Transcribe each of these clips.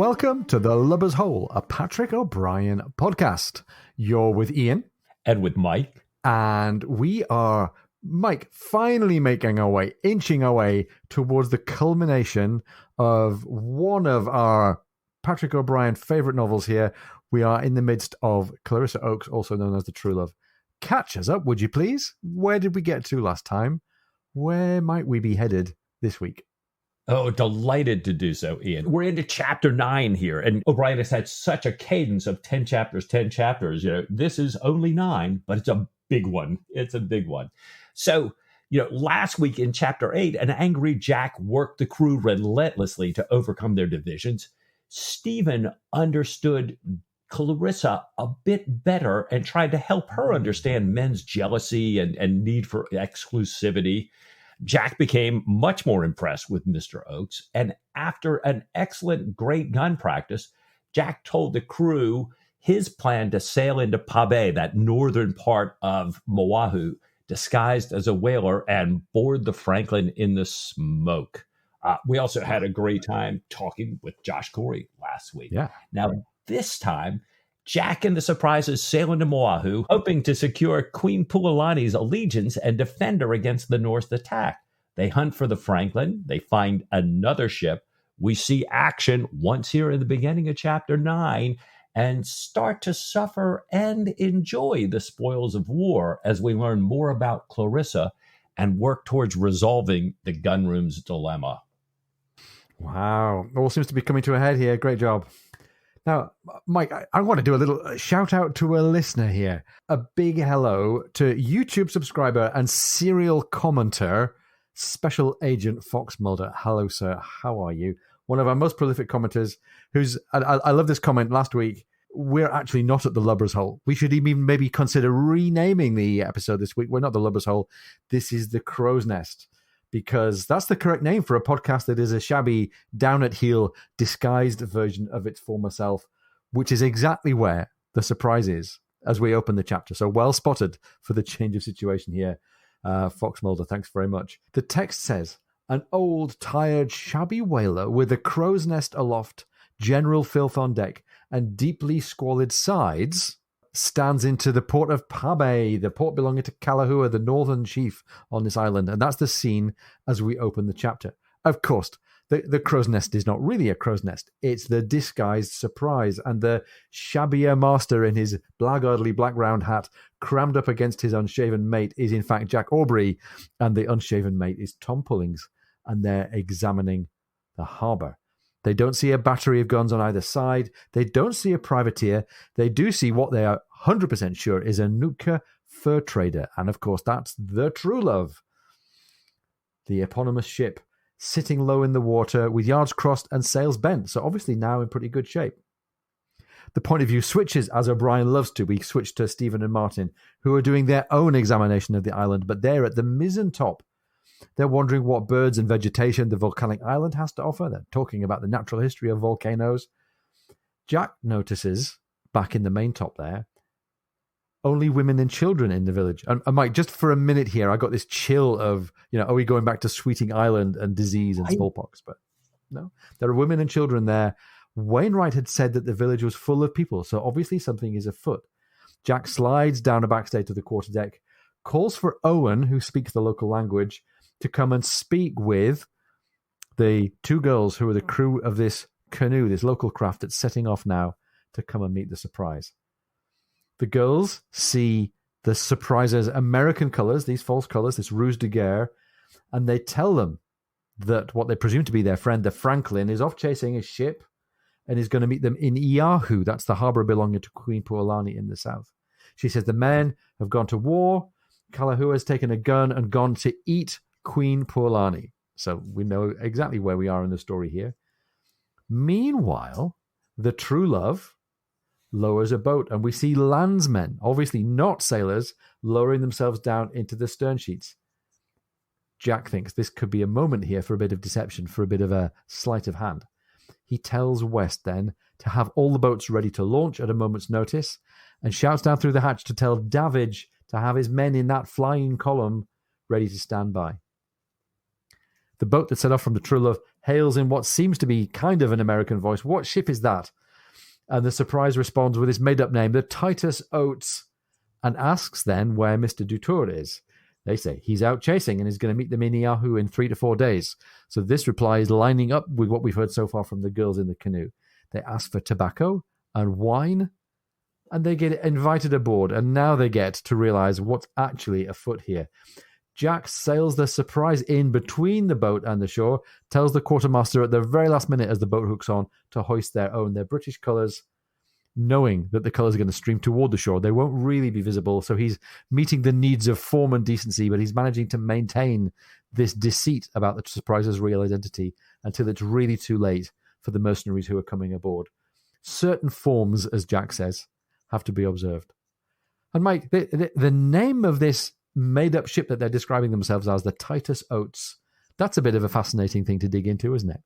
Welcome to The Lubber's Hole, a Patrick O'Brien podcast. You're with Ian. And with Mike. And we are, Mike, finally making our way, inching our way towards the culmination of one of our Patrick O'Brien favorite novels here. We are in the midst of Clarissa Oakes, also known as the Truelove. Catch us up, would you please? Where did we get to last time? Where might we be headed this week? Oh, delighted to do so, Ian. We're into chapter 9 here, and O'Brien has had such a cadence of 10 chapters, 10 chapters. You know, this is only 9, but it's a big one. It's a big one. So, last week in chapter 8, an angry Jack worked the crew relentlessly to overcome their divisions. Stephen understood Clarissa a bit better and tried to help her understand men's jealousy and need for exclusivity. Jack became much more impressed with Mr. Oakes, and after an excellent great gun practice, Jack told the crew his plan to sail into Pabe, that northern part of Moahu, disguised as a whaler, and board the Franklin in the smoke. We also had a great time talking with Josh Corey last week. Yeah. Now, this time, Jack and the Surprises sail into Moahu, hoping to secure Queen Puolani's allegiance and defend her against the Norse attack. They hunt for the Franklin. They find another ship. We see action once here in the beginning of chapter 9 and start to suffer and enjoy the spoils of war as we learn more about Clarissa and work towards resolving the gunroom's dilemma. Wow. All seems to be coming to a head here. Great job. Now, Mike, I want to do a little shout out to a listener here. A big hello to YouTube subscriber and serial commenter, Special Agent Fox Mulder. Hello, sir. How are you? One of our most prolific commenters I love this comment last week. We're actually not at the Lubber's Hole. We should even maybe consider renaming the episode this week. We're not the Lubber's Hole. This is the Crow's Nest, because that's the correct name for a podcast that is a shabby, down-at-heel, disguised version of its former self, which is exactly where the surprise is as we open the chapter. So well spotted for the change of situation here, Fox Mulder. Thanks very much. The text says, an old, tired, shabby whaler with a crow's nest aloft, general filth on deck, and deeply squalid sides stands into the port of Pabe, the port belonging to Kalahua, the northern chief on this island. And that's the scene as we open the chapter. Of course, the crow's nest is not really a crow's nest. It's the disguised surprise. And the shabbier master in his blackguardly black round hat, crammed up against his unshaven mate, is in fact Jack Aubrey. And the unshaven mate is Tom Pullings. And they're examining the harbour. They don't see a battery of guns on either side. They don't see a privateer. They do see what they are 100% sure is a Nootka fur trader. And of course, that's the Truelove, the eponymous ship, sitting low in the water with yards crossed and sails bent. So obviously now in pretty good shape. The point of view switches, as O'Brien loves to. We switch to Stephen and Martin, who are doing their own examination of the island, but they're at the mizzen top. They're wondering what birds and vegetation the volcanic island has to offer. They're talking about the natural history of volcanoes. Jack notices, back in the main top there, only women and children in the village. And Mike, just for a minute here, I got this chill of, are we going back to Sweeting Island and disease and smallpox? But no, there are women and children there. Wainwright had said that the village was full of people, so obviously something is afoot. Jack slides down a backstay to the quarterdeck, calls for Owen, who speaks the local language, to come and speak with the two girls who are the crew of this canoe, this local craft that's setting off now to come and meet the surprise. The girls see the surpriser's American colors, these false colors, this ruse de guerre, and they tell them that what they presume to be their friend, the Franklin, is off chasing a ship and is going to meet them in Oahu. That's the harbor belonging to Queen Puolani in the south. She says the men have gone to war. Kalahua has taken a gun and gone to eat Queen Puolani. So we know exactly where we are in the story here. Meanwhile, the Truelove lowers a boat, and we see landsmen, obviously not sailors, lowering themselves down into the stern sheets. Jack thinks this could be a moment here for a bit of deception, for a bit of a sleight of hand. He tells West then to have all the boats ready to launch at a moment's notice, and shouts down through the hatch to tell Davidge to have his men in that flying column ready to stand by. The boat that set off from the Truelove hails in what seems to be kind of an American voice, "What ship is that?" And the surprise responds with his made-up name, the Titus Oates, and asks then where Mr. Dutour is. They say he's out chasing and is going to meet them in Moahu in 3 to 4 days. So this reply is lining up with what we've heard so far from the girls in the canoe. They ask for tobacco and wine, and they get invited aboard, and now they get to realize what's actually afoot here. Jack sails the surprise in between the boat and the shore, tells the quartermaster at the very last minute as the boat hooks on to hoist their British colours, knowing that the colours are going to stream toward the shore. They won't really be visible, so he's meeting the needs of form and decency, but he's managing to maintain this deceit about the surprise's real identity until it's really too late for the mercenaries who are coming aboard. Certain forms, as Jack says, have to be observed. And Mike, the name of this made-up ship that they're describing themselves as, the Titus Oates, that's a bit of a fascinating thing to dig into, isn't it?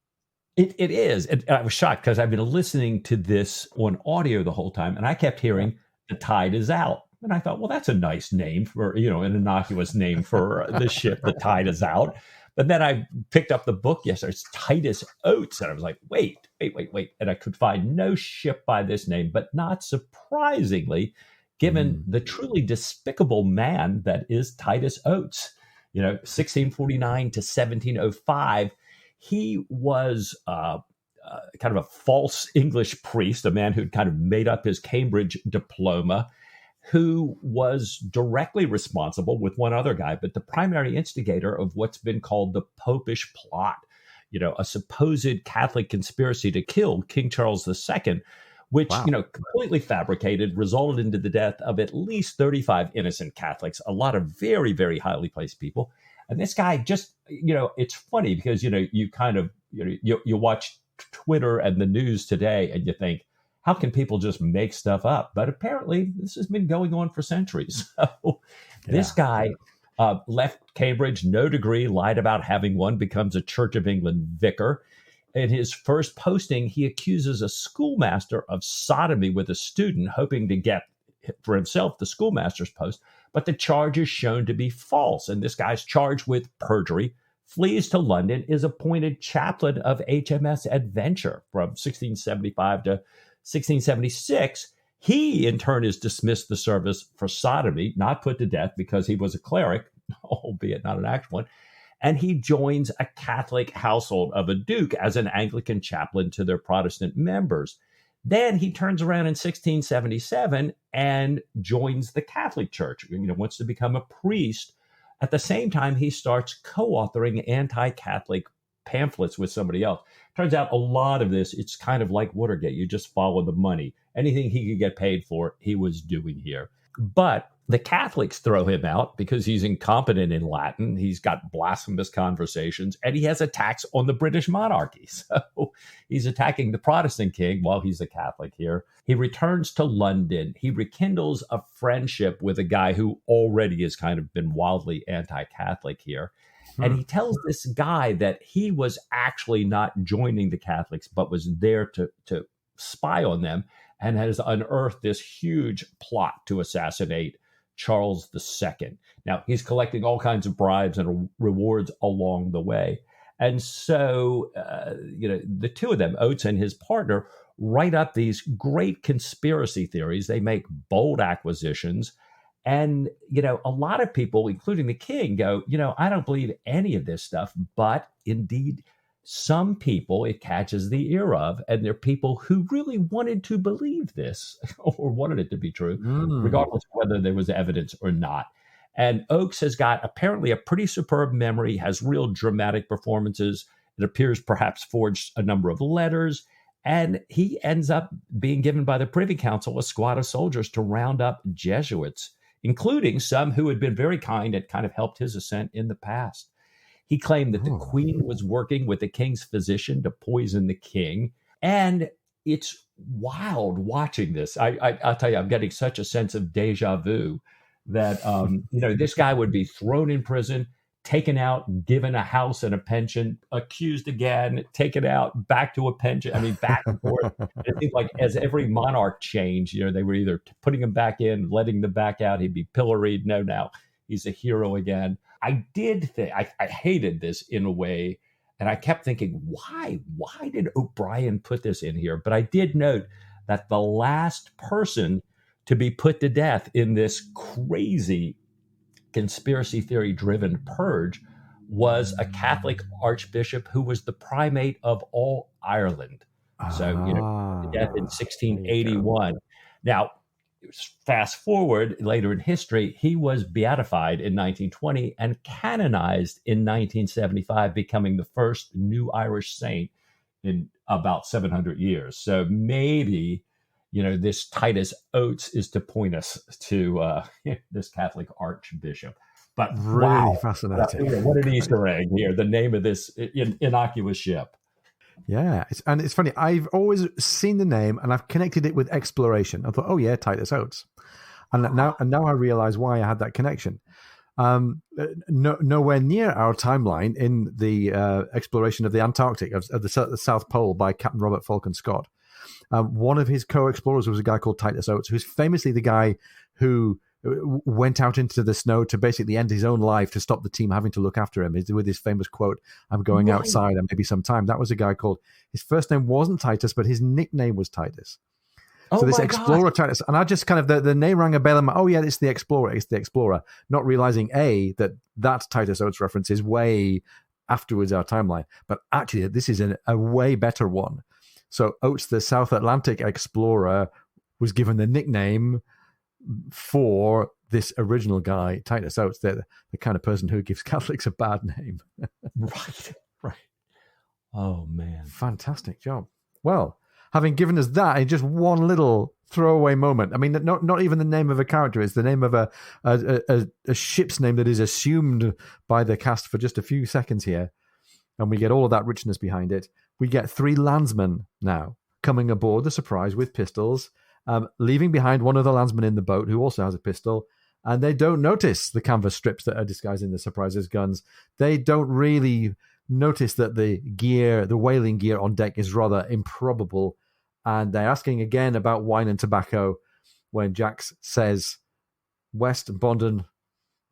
It is. And I was shocked because I've been listening to this on audio the whole time, and I kept hearing "the tide is out." And I thought, well, that's a nice name for, an innocuous name for the ship, "the tide is out." But then I picked up the book yesterday. It's Titus Oates. And I was like, wait. And I could find no ship by this name. But not surprisingly, given the truly despicable man that is Titus Oates, 1649 to 1705, he was kind of a false English priest, a man who'd kind of made up his Cambridge diploma, who was directly responsible with one other guy, but the primary instigator of what's been called the Popish Plot, a supposed Catholic conspiracy to kill King Charles II, which, completely fabricated, resulted into the death of at least 35 innocent Catholics, a lot of very, very highly placed people. And this guy just, it's funny because, you kind of, you watch Twitter and the news today and you think, how can people just make stuff up? But apparently this has been going on for centuries. So this guy left Cambridge, no degree, lied about having one, becomes a Church of England vicar. In his first posting, he accuses a schoolmaster of sodomy with a student, hoping to get for himself the schoolmaster's post. But the charge is shown to be false. And this guy's charged with perjury, flees to London, is appointed chaplain of HMS Adventure from 1675 to 1676. He, in turn, is dismissed the service for sodomy, not put to death because he was a cleric, albeit not an actual one. And he joins a Catholic household of a duke as an Anglican chaplain to their Protestant members. Then he turns around in 1677 and joins the Catholic Church, wants to become a priest. At the same time, he starts co-authoring anti-Catholic pamphlets with somebody else. Turns out a lot of this, it's kind of like Watergate. You just follow the money. Anything he could get paid for, he was doing here. But the Catholics throw him out because he's incompetent in Latin. He's got blasphemous conversations, and he has attacks on the British monarchy. So he's attacking the Protestant king while he's a Catholic here. He returns to London. He rekindles a friendship with a guy who already has kind of been wildly anti-Catholic here. And he tells this guy that he was actually not joining the Catholics, but was there to spy on them, and has unearthed this huge plot to assassinate Charles II. Now, he's collecting all kinds of bribes and rewards along the way. And so, the two of them, Oates and his partner, write up these great conspiracy theories. They make bold acquisitions. And, a lot of people, including the king, go, I don't believe any of this stuff. But indeed, some people it catches the ear of. And there are people who really wanted to believe this or wanted it to be true, regardless of whether there was evidence or not. And Oakes has got apparently a pretty superb memory, has real dramatic performances. It appears perhaps forged a number of letters. And he ends up being given by the Privy Council a squad of soldiers to round up Jesuits, including some who had been very kind and kind of helped his ascent in the past. He claimed that the queen was working with the king's physician to poison the king. And it's wild watching this. I'll tell you, I'm getting such a sense of deja vu that, this guy would be thrown in prison, taken out, given a house and a pension, accused again, taken out, back to a pension. I mean, back and forth. It seemed like as every monarch changed, they were either putting him back in, letting them back out. He'd be pilloried. No, now he's a hero again. I did think, I hated this in a way. And I kept thinking, why? Why did O'Brien put this in here? But I did note that the last person to be put to death in this crazy conspiracy theory driven purge was a Catholic archbishop who was the primate of all Ireland. So, to death in There you go. 1681. Now, fast forward later in history, he was beatified in 1920 and canonized in 1975, becoming the first new Irish saint in about 700 years. So maybe, this Titus Oates is to point us to this Catholic archbishop. But Really wow, fascinating. what an Easter egg here, the name of this innocuous ship. Yeah, it's funny. I've always seen the name and I've connected it with exploration. I thought, oh yeah, Titus Oates, and now I realize why I had that connection. Nowhere near our timeline in the exploration of the Antarctic of the South Pole by Captain Robert Falcon Scott. One of his co-explorers was a guy called Titus Oates, who's famously the guy who went out into the snow to basically end his own life to stop the team having to look after him, with his famous quote, "I'm going outside and maybe sometime." That was a guy called, his first name wasn't Titus, but his nickname was Titus. So this explorer Titus, and I just kind of, the name rang a bell in my, oh yeah, it's the explorer, not realizing that Titus Oates reference is way afterwards our timeline, but actually this is a way better one. So Oates, the South Atlantic explorer, was given the nickname for this original guy, Titus Oates, the kind of person who gives Catholics a bad name. Right. Oh, man. Fantastic job. Well, having given us that in just one little throwaway moment, I mean, not even the name of a character, it's the name of a ship's name that is assumed by the cast for just a few seconds here, and we get all of that richness behind it. We get 3 landsmen now coming aboard the Surprise with pistols, leaving behind one of the landsmen in the boat who also has a pistol, and they don't notice the canvas strips that are disguising the Surprise's guns. They don't really notice that the whaling gear on deck is rather improbable, and they're asking again about wine and tobacco when Jax says, "West and Bondon,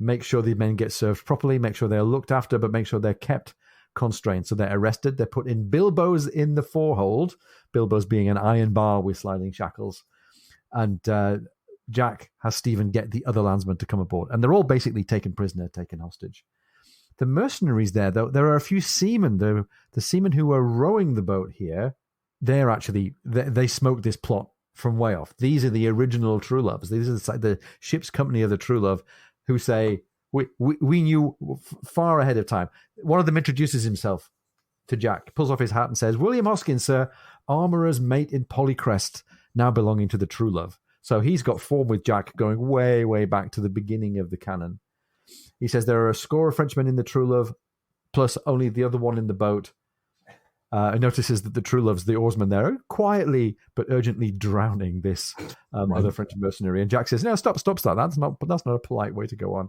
make sure the men get served properly, make sure they're looked after, but make sure they're kept constrained." So they're arrested. They're put in bilboes in the forehold, bilboes being an iron bar with sliding shackles. And Jack has Stephen get the other landsmen to come aboard. And they're all basically taken prisoner, taken hostage. The mercenaries there, though, there are a few seamen. The seamen who are rowing the boat here, they smoked this plot from way off. These are the original Trueloves. These are the ship's company of the Truelove who say, we knew far ahead of time. One of them introduces himself to Jack, pulls off his hat and says, "William Hoskins, sir, armourer's mate in Polycrest, now belonging to the Truelove." So he's got form with Jack going way, way back to the beginning of the canon. He says there are a score of Frenchmen in the Truelove, plus only the other one in the boat. And notices that the Trueloves, the oarsmen there, are quietly but urgently drowning this other French mercenary. And Jack says, "No, stop that. That's not a polite way to go on."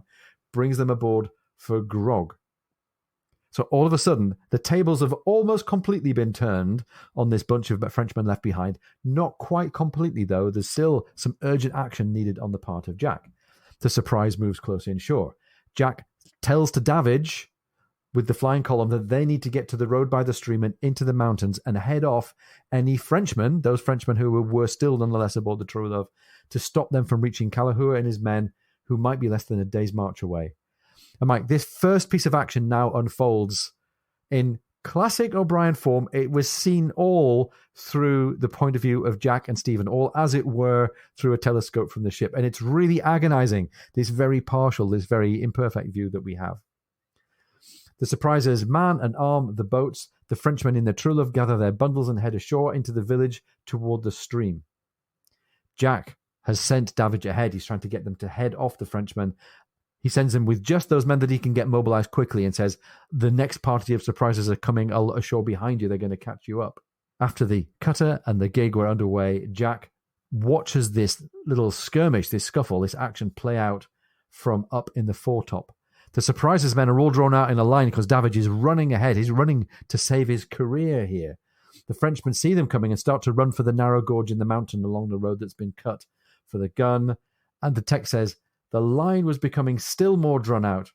Brings them aboard for grog. So all of a sudden, the tables have almost completely been turned on this bunch of Frenchmen left behind. Not quite completely, though. There's still some urgent action needed on the part of Jack. The Surprise moves closer inshore. Jack tells to Davidge with the flying column that they need to get to the road by the stream and into the mountains and head off any Frenchmen, those Frenchmen who were still nonetheless aboard the Truelove, to stop them from reaching Kalahua and his men, who might be less than a day's march away. And Mike, this first piece of action now unfolds in classic O'Brien form. It was seen all through the point of view of Jack and Stephen, all as it were through a telescope from the ship. And it's really agonizing, this very partial, this very imperfect view that we have. The Surprisers man and arm the boats. The Frenchmen in the Truelove gather their bundles and head ashore into the village toward the stream. Jack has sent Davidge ahead. He's trying to get them to head off the Frenchmen. He sends them with just those men that he can get mobilized quickly and says, "The next party of Surprisers are coming ashore behind you. They're going to catch you up." After the cutter and the gig were underway, Jack watches this little skirmish, this scuffle, this action play out from up in the foretop. The Surprisers men are all drawn out in a line because Davidge is running ahead. He's running to save his career here. The Frenchmen see them coming and start to run for the narrow gorge in the mountain along the road that's been cut for the gun. And the text says, the line was becoming still more drawn out,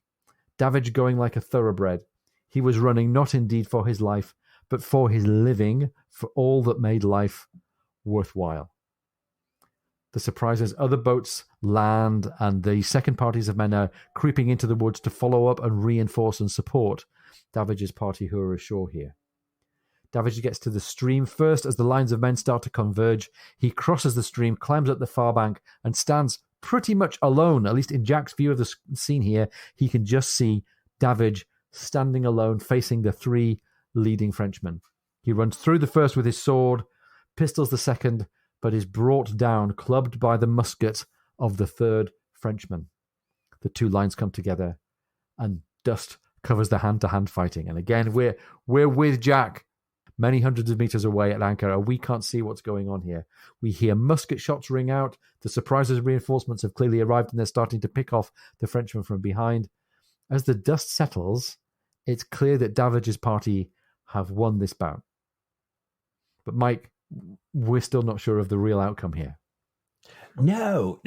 Davidge going like a thoroughbred. He was running not indeed for his life, but for his living, for all that made life worthwhile. The surprise is other boats land, and the second parties of men are creeping into the woods to follow up and reinforce and support Davidge's party who are ashore here. Davidge gets to the stream first as the lines of men start to converge. He crosses the stream, climbs up the far bank, and stands pretty much alone, at least in Jack's view of the scene here. He can just see Davidge standing alone, facing the three leading Frenchmen. He runs through the first with his sword, pistols the second, but is brought down, clubbed by the musket of the third Frenchman. The two lines come together, and dust covers the hand-to-hand fighting. And again, we're with Jack, many hundreds of meters away at anchor, and we can't see what's going on here. We hear musket shots ring out. The surprises reinforcements have clearly arrived, and they're starting to pick off the Frenchmen from behind. As the dust settles, it's clear that Davidge's party have won this bout. But Mike, we're still not sure of the real outcome here. No.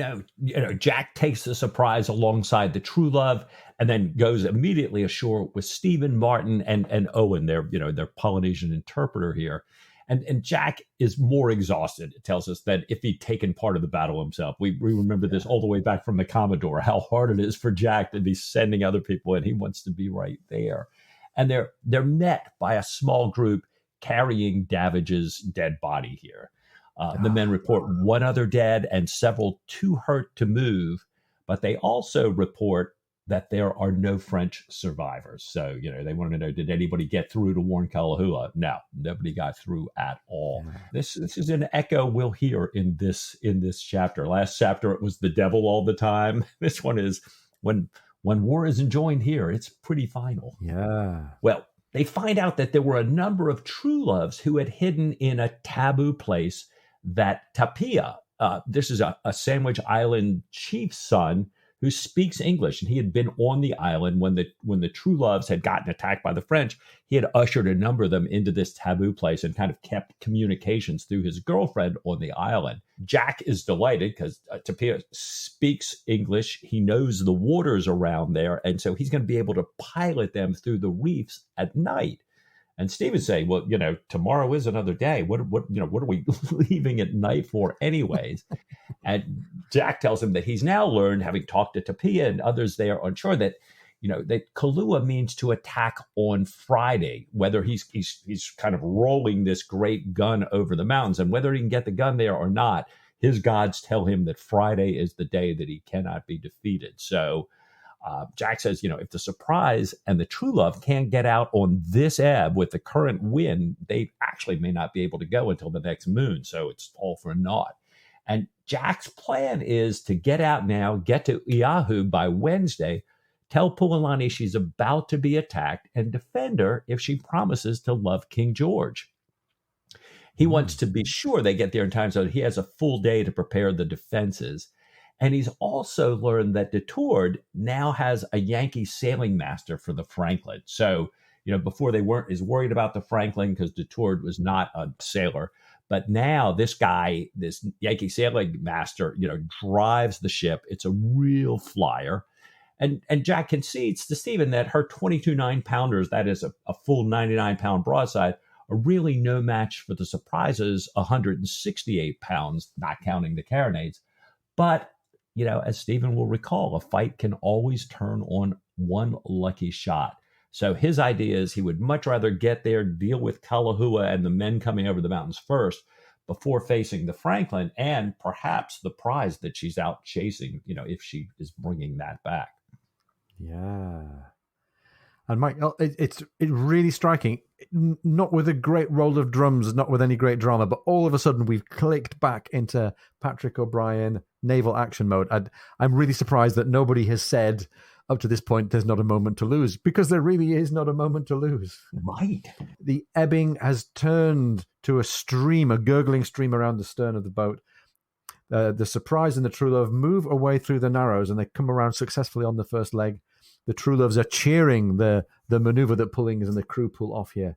Jack takes the surprise alongside the Truelove and then goes immediately ashore with Stephen, Martin, and Owen, their Polynesian interpreter here. And Jack is more exhausted. It tells us that if he'd taken part of the battle himself, we remember this all the way back from the Commodore, how hard it is for Jack to be sending other people, and he wants to be right there. And they're met by a small group carrying Davidge's dead body here. The men report one other dead and several too hurt to move, but they also report that there are no French survivors. So, they want to know, did anybody get through to warn Kalahua? No, nobody got through at all. Yeah. This is an echo we'll hear in this chapter. Last chapter, it was the devil all the time. This one is when war isn't joined here, it's pretty final. Yeah. Well, they find out that there were a number of Trueloves who had hidden in a taboo place that Tapia, this is a Sandwich Island chief's son who speaks English, and he had been on the island when the Trueloves had gotten attacked by the French. He had ushered a number of them into this taboo place and kind of kept communications through his girlfriend on the island. Jack is delighted because Tapia speaks English. He knows the waters around there, and so he's going to be able to pilot them through the reefs at night. And Stephen's saying, well, tomorrow is another day. What are we leaving at night for anyways? And Jack tells him that he's now learned, having talked to Tapia and others there on shore, that, that Kalua means to attack on Friday, whether he's kind of rolling this great gun over the mountains, and whether he can get the gun there or not, his gods tell him that Friday is the day that he cannot be defeated. So Jack says, if the Surprise and the Truelove can't get out on this ebb with the current wind, they actually may not be able to go until the next moon. So it's all for naught. And Jack's plan is to get out now, get to Oahu by Wednesday, tell Puolani she's about to be attacked, and defend her if she promises to love King George. He wants to be sure they get there in time so he has a full day to prepare the defenses. And he's also learned that Detour now has a Yankee sailing master for the Franklin. So, before they weren't as worried about the Franklin because Detour was not a sailor. But now this guy, this Yankee sailing master, drives the ship. It's a real flyer. And Jack concedes to Stephen that her 22 9-pounders, that is a full 99-pound broadside, are really no match for the Surprise's 168 pounds, not counting the carronades. But as Stephen will recall, a fight can always turn on one lucky shot. So his idea is he would much rather get there, deal with Kalahua and the men coming over the mountains first before facing the Franklin and perhaps the prize that she's out chasing, if she is bringing that back. Yeah. And Mike, it's really striking, not with a great roll of drums, not with any great drama, but all of a sudden we've clicked back into Patrick O'Brien naval action mode. I'm really surprised that nobody has said up to this point there's not a moment to lose, because there really is not a moment to lose. Right. The ebbing has turned to a stream, a gurgling stream around the stern of the boat. The Surprise and the Truelove move away through the Narrows, and they come around successfully on the first leg. The Trueloves are cheering the maneuver that Pullings and the crew pull off here.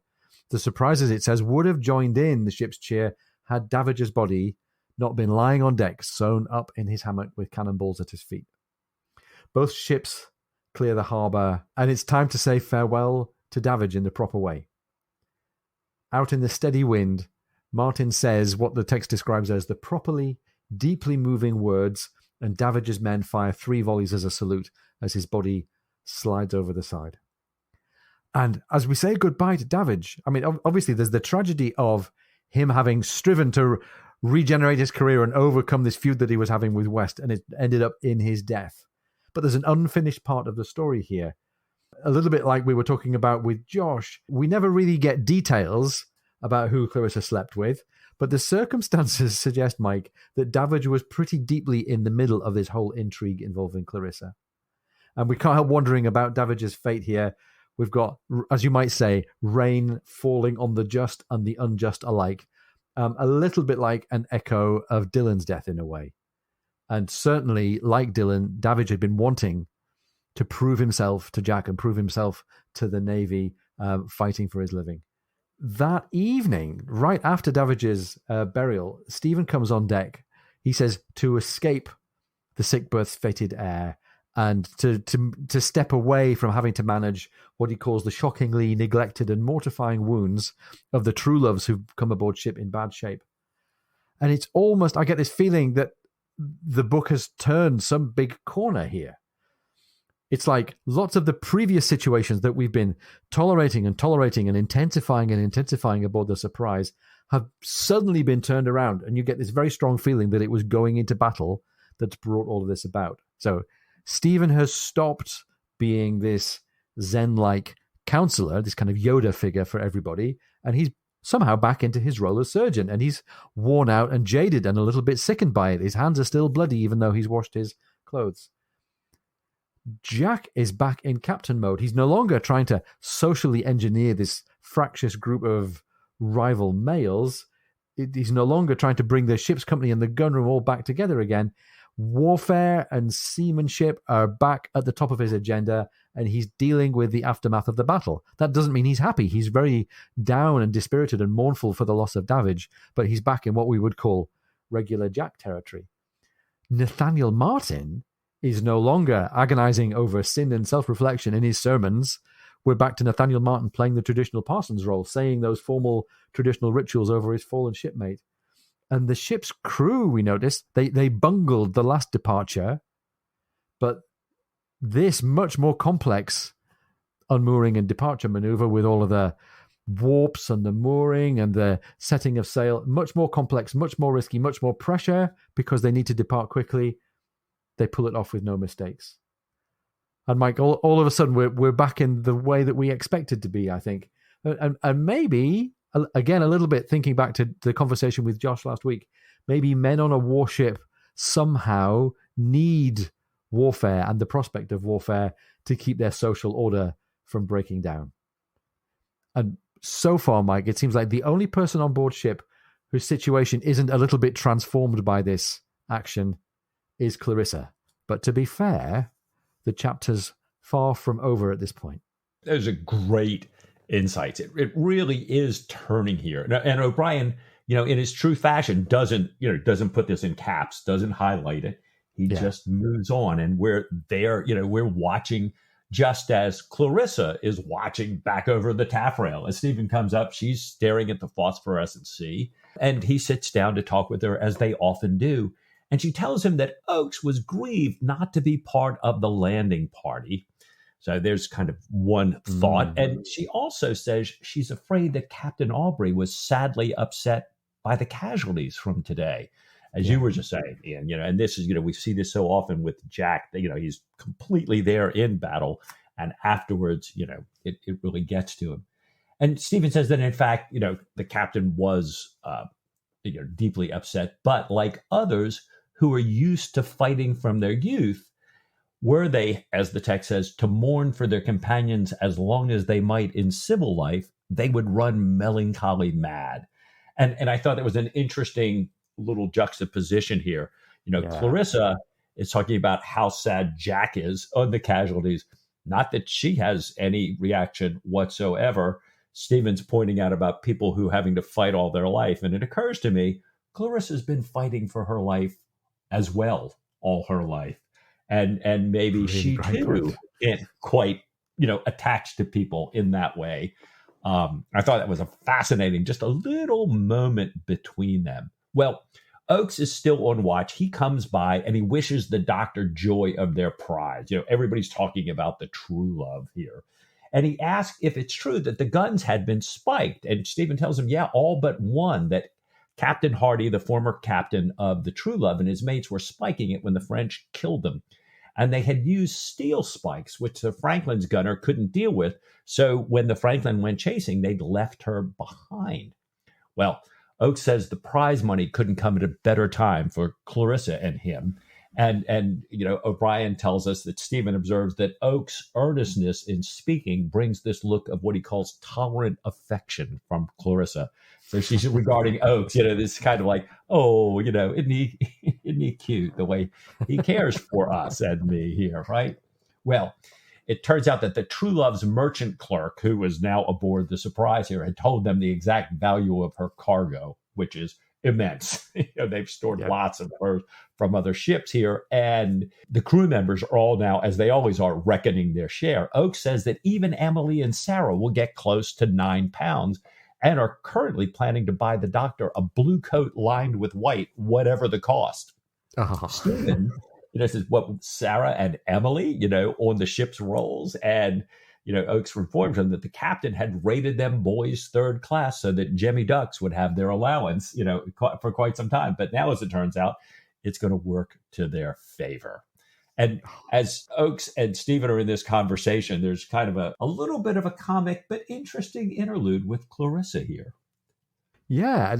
The Surprise, as it says, would have joined in the ship's cheer had Davidge's body not been lying on deck, sewn up in his hammock with cannonballs at his feet. Both ships clear the harbour, and it's time to say farewell to Davidge in the proper way. Out in the steady wind, Martin says what the text describes as the properly, deeply moving words, and Davidge's men fire 3 volleys as a salute as his body slides over the side. And as we say goodbye to Davidge, I mean, obviously there's the tragedy of him having striven to regenerate his career and overcome this feud that he was having with West, and it ended up in his death. But there's an unfinished part of the story here. A little bit like we were talking about with Josh, we never really get details about who Clarissa slept with, but the circumstances suggest, Mike, that Davidge was pretty deeply in the middle of this whole intrigue involving Clarissa. And we can't help wondering about Davidge's fate here. We've got, as you might say, rain falling on the just and the unjust alike. A little bit like an echo of Dylan's death in a way. And certainly, like Dylan, Davidge had been wanting to prove himself to Jack and prove himself to the Navy, fighting for his living. That evening, right after Davidge's burial, Stephen comes on deck. He says to escape the sick berth's fated heir and to step away from having to manage what he calls the shockingly neglected and mortifying wounds of the Trueloves who've come aboard ship in bad shape. And it's almost, I get this feeling that the book has turned some big corner here. It's like lots of the previous situations that we've been tolerating and intensifying aboard the Surprise have suddenly been turned around, and you get this very strong feeling that it was going into battle that's brought all of this about. So Stephen has stopped being this Zen-like counselor, this kind of Yoda figure for everybody, and he's somehow back into his role as surgeon, and he's worn out and jaded and a little bit sickened by it. His hands are still bloody even though he's washed his clothes. Jack is back in captain mode. He's no longer trying to socially engineer this fractious group of rival males. He's no longer trying to bring the ship's company and the gunroom all back together again. Warfare and seamanship are back at the top of his agenda, and he's dealing with the aftermath of the battle. That doesn't mean he's happy. He's very down and dispirited and mournful for the loss of Davidge, but he's back in what we would call regular Jack territory. Nathaniel Martin is no longer agonizing over sin and self-reflection in his sermons. We're back to Nathaniel Martin playing the traditional parson's role, saying those formal traditional rituals over his fallen shipmate. And the ship's crew, we noticed, they bungled the last departure, but this much more complex unmooring and departure maneuver with all of the warps and the mooring and the setting of sail, much more complex, much more risky, much more pressure because they need to depart quickly. They pull it off with no mistakes. And Mike, all of a sudden, we're back in the way that we expected to be, I think. And maybe, again, a little bit thinking back to the conversation with Josh last week, maybe men on a warship somehow need warfare and the prospect of warfare to keep their social order from breaking down. And so far, Mike, it seems like the only person on board ship whose situation isn't a little bit transformed by this action is Clarissa. But to be fair, the chapter's far from over at this point. Those are great insights. It really is turning here. And O'Brien, in his true fashion, doesn't put this in caps, doesn't highlight it. He just moves on, and we're there. We're watching just as Clarissa is watching back over the taffrail. As Stephen comes up, she's staring at the phosphorescent sea, and he sits down to talk with her, as they often do. And she tells him that Oakes was grieved not to be part of the landing party. So there's kind of one thought. And she also says she's afraid that Captain Aubrey was sadly upset by the casualties from today. As you were just saying, Ian, and this is, we see this so often with Jack, that, he's completely there in battle. And afterwards, it really gets to him. And Stephen says that, in fact, the captain was, deeply upset. But like others who are used to fighting from their youth, were they, as the text says, to mourn for their companions as long as they might in civil life, they would run melancholy mad. And I thought that was an interesting little juxtaposition here. Clarissa is talking about how sad Jack is on the casualties, not that she has any reaction whatsoever. Stephen's pointing out about people who having to fight all their life. And it occurs to me, Clarissa's been fighting for her life as well all her life. And maybe she too can't quite attached to people in that way. I thought that was a fascinating, just a little moment between them. Well, Oakes is still on watch. He comes by and he wishes the doctor joy of their prize. Everybody's talking about the Truelove here. And he asks if it's true that the guns had been spiked. And Stephen tells him, yeah, all but one, that Captain Hardy, the former captain of the Truelove, and his mates were spiking it when the French killed them. And they had used steel spikes, which the Franklin's gunner couldn't deal with. So when the Franklin went chasing, they'd left her behind. Well, Oakes says the prize money couldn't come at a better time for Clarissa and him. And O'Brien tells us that Stephen observes that Oakes' earnestness in speaking brings this look of what he calls tolerant affection from Clarissa. So she's regarding Oakes, this kind of like, oh, isn't he cute the way he cares for us and me here, right? Well, it turns out that the Truelove's merchant clerk, who was now aboard the Surprise here, had told them the exact value of her cargo, which is immense. They've stored lots of her from other ships here, and the crew members are all now, as they always are, reckoning their share. Oakes says that even Emily and Sarah will get close to £9 and are currently planning to buy the doctor a blue coat lined with white, whatever the cost. Stephen, says, what, Sarah and Emily, on the ship's rolls, and Oakes informed him that the captain had rated them boys third class so that Jemmy Ducks would have their allowance, for quite some time. But now, as it turns out, it's going to work to their favor. And as Oakes and Stephen are in this conversation, there's kind of a little bit of a comic but interesting interlude with Clarissa here. Yeah,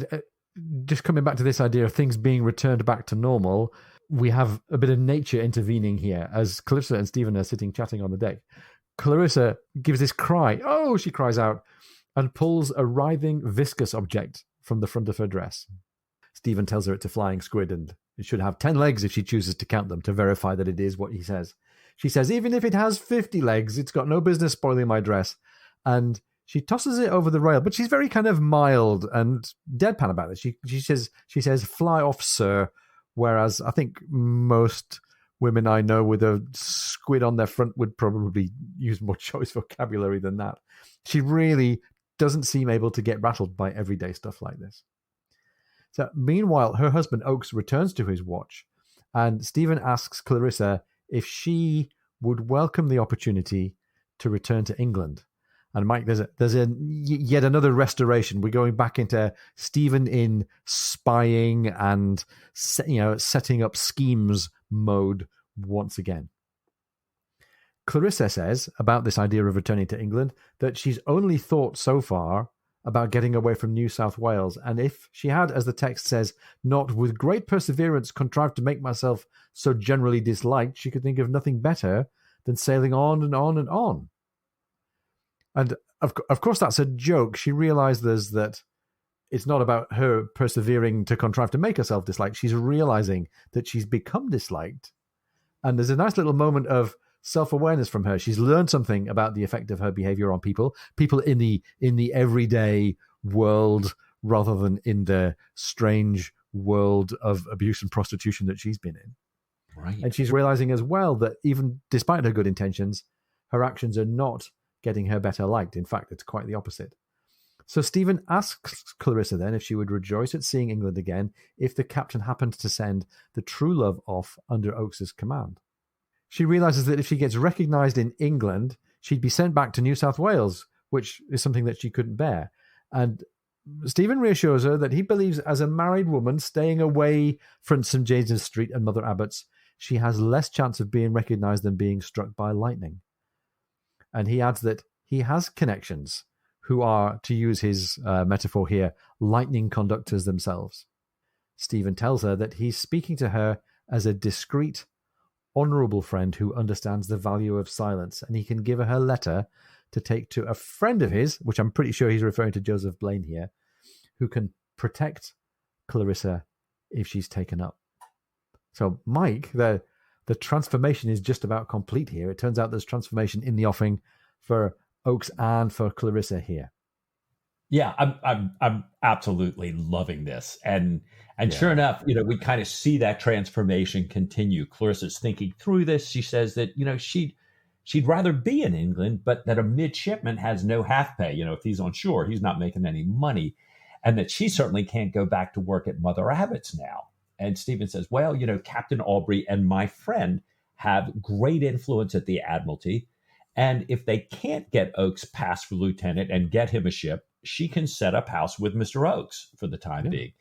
just coming back to this idea of things being returned back to normal, we have a bit of nature intervening here as Clarissa and Stephen are sitting chatting on the deck. Clarissa gives this cry. Oh, she cries out and pulls a writhing, viscous object from the front of her dress. Stephen tells her it's a flying squid and it should have 10 legs if she chooses to count them to verify that it is what he says. She says, even if it has 50 legs, it's got no business spoiling my dress. And she tosses it over the rail, but she's very kind of mild and deadpan about it. She says, fly off, sir. Whereas I think most women I know with a squid on their front would probably use more choice vocabulary than that. She really doesn't seem able to get rattled by everyday stuff like this. So meanwhile, her husband Oakes returns to his watch, and Stephen asks Clarissa if she would welcome the opportunity to return to England. And Mike, there's yet another restoration. We're going back into Stephen in spying and setting up schemes mode once again. Clarissa says about this idea of returning to England that she's only thought so far about getting away from New South Wales, and if she had, as the text says, not with great perseverance contrived to make myself so generally disliked, she could think of nothing better than sailing on and on and on. And of course, that's a joke. She realizes that it's not about her persevering to contrive to make herself disliked. She's realizing that she's become disliked. And there's a nice little moment of self-awareness from her. She's learned something about the effect of her behavior on people in the everyday world rather than in the strange world of abuse and prostitution that she's been in. Right. And she's realizing as well that even despite her good intentions, her actions are not getting her better liked. In fact, it's quite the opposite. So Stephen asks Clarissa then if she would rejoice at seeing England again if the captain happened to send the Truelove off under Oakes's command. She realizes that if she gets recognized in England, she'd be sent back to New South Wales, which is something that she couldn't bear. And Stephen reassures her that he believes as a married woman staying away from St. James's Street and Mother Abbott's, she has less chance of being recognized than being struck by lightning. And he adds that he has connections who are, to use his metaphor here, lightning conductors themselves. Stephen tells her that he's speaking to her as a discreet, honourable friend who understands the value of silence, and he can give her letter to take to a friend of his, which I'm pretty sure he's referring to Joseph Blaine here, who can protect Clarissa if she's taken up. So, Mike, the transformation is just about complete here. It turns out there's transformation in the offing for Oakes and for Clarissa here. Yeah, I'm absolutely loving this, and sure enough, we kind of see that transformation continue. Clarissa's thinking through this. She says that she'd rather be in England, but that a midshipman has no half pay. If he's on shore, he's not making any money, and that she certainly can't go back to work at Mother Abbott's now. And Stephen says, well, Captain Aubrey and my friend have great influence at the Admiralty. And if they can't get Oakes passed for lieutenant and get him a ship, she can set up house with Mr. Oakes for the time being.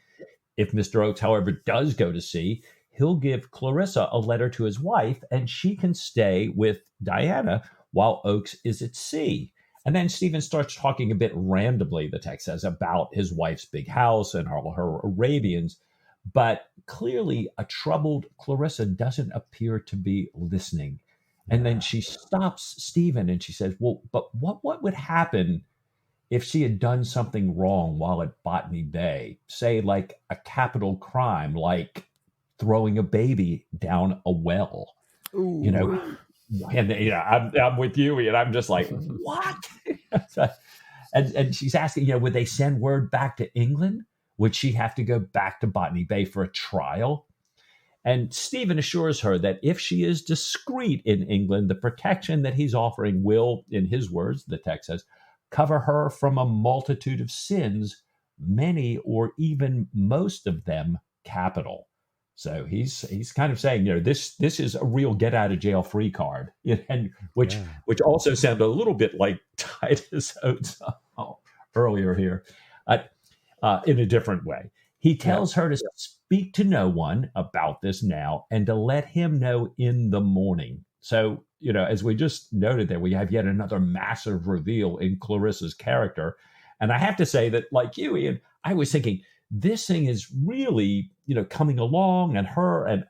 If Mr. Oakes, however, does go to sea, he'll give Clarissa a letter to his wife, and she can stay with Diana while Oakes is at sea. And then Stephen starts talking a bit randomly, the text says, about his wife's big house and all her Arabians. But clearly, a troubled Clarissa doesn't appear to be listening. And then she stops Stephen and she says, well, but what would happen if she had done something wrong while at Botany Bay? Say, like a capital crime, like throwing a baby down a well. Ooh. And I'm with you, and I'm just like, what? and she's asking, would they send word back to England? Would she have to go back to Botany Bay for a trial? And Stephen assures her that if she is discreet in England, the protection that he's offering will, in his words, the text says, cover her from a multitude of sins, many or even most of them capital. So he's kind of saying, this is a real get out of jail free card, and which also sounded a little bit like Titus Oates earlier here, in a different way. He tells her to speak to no one about this now and to let him know in the morning. So, as we just noted there, we have yet another massive reveal in Clarissa's character. And I have to say that, like you, Ian, I was thinking this thing is really, coming along, and her and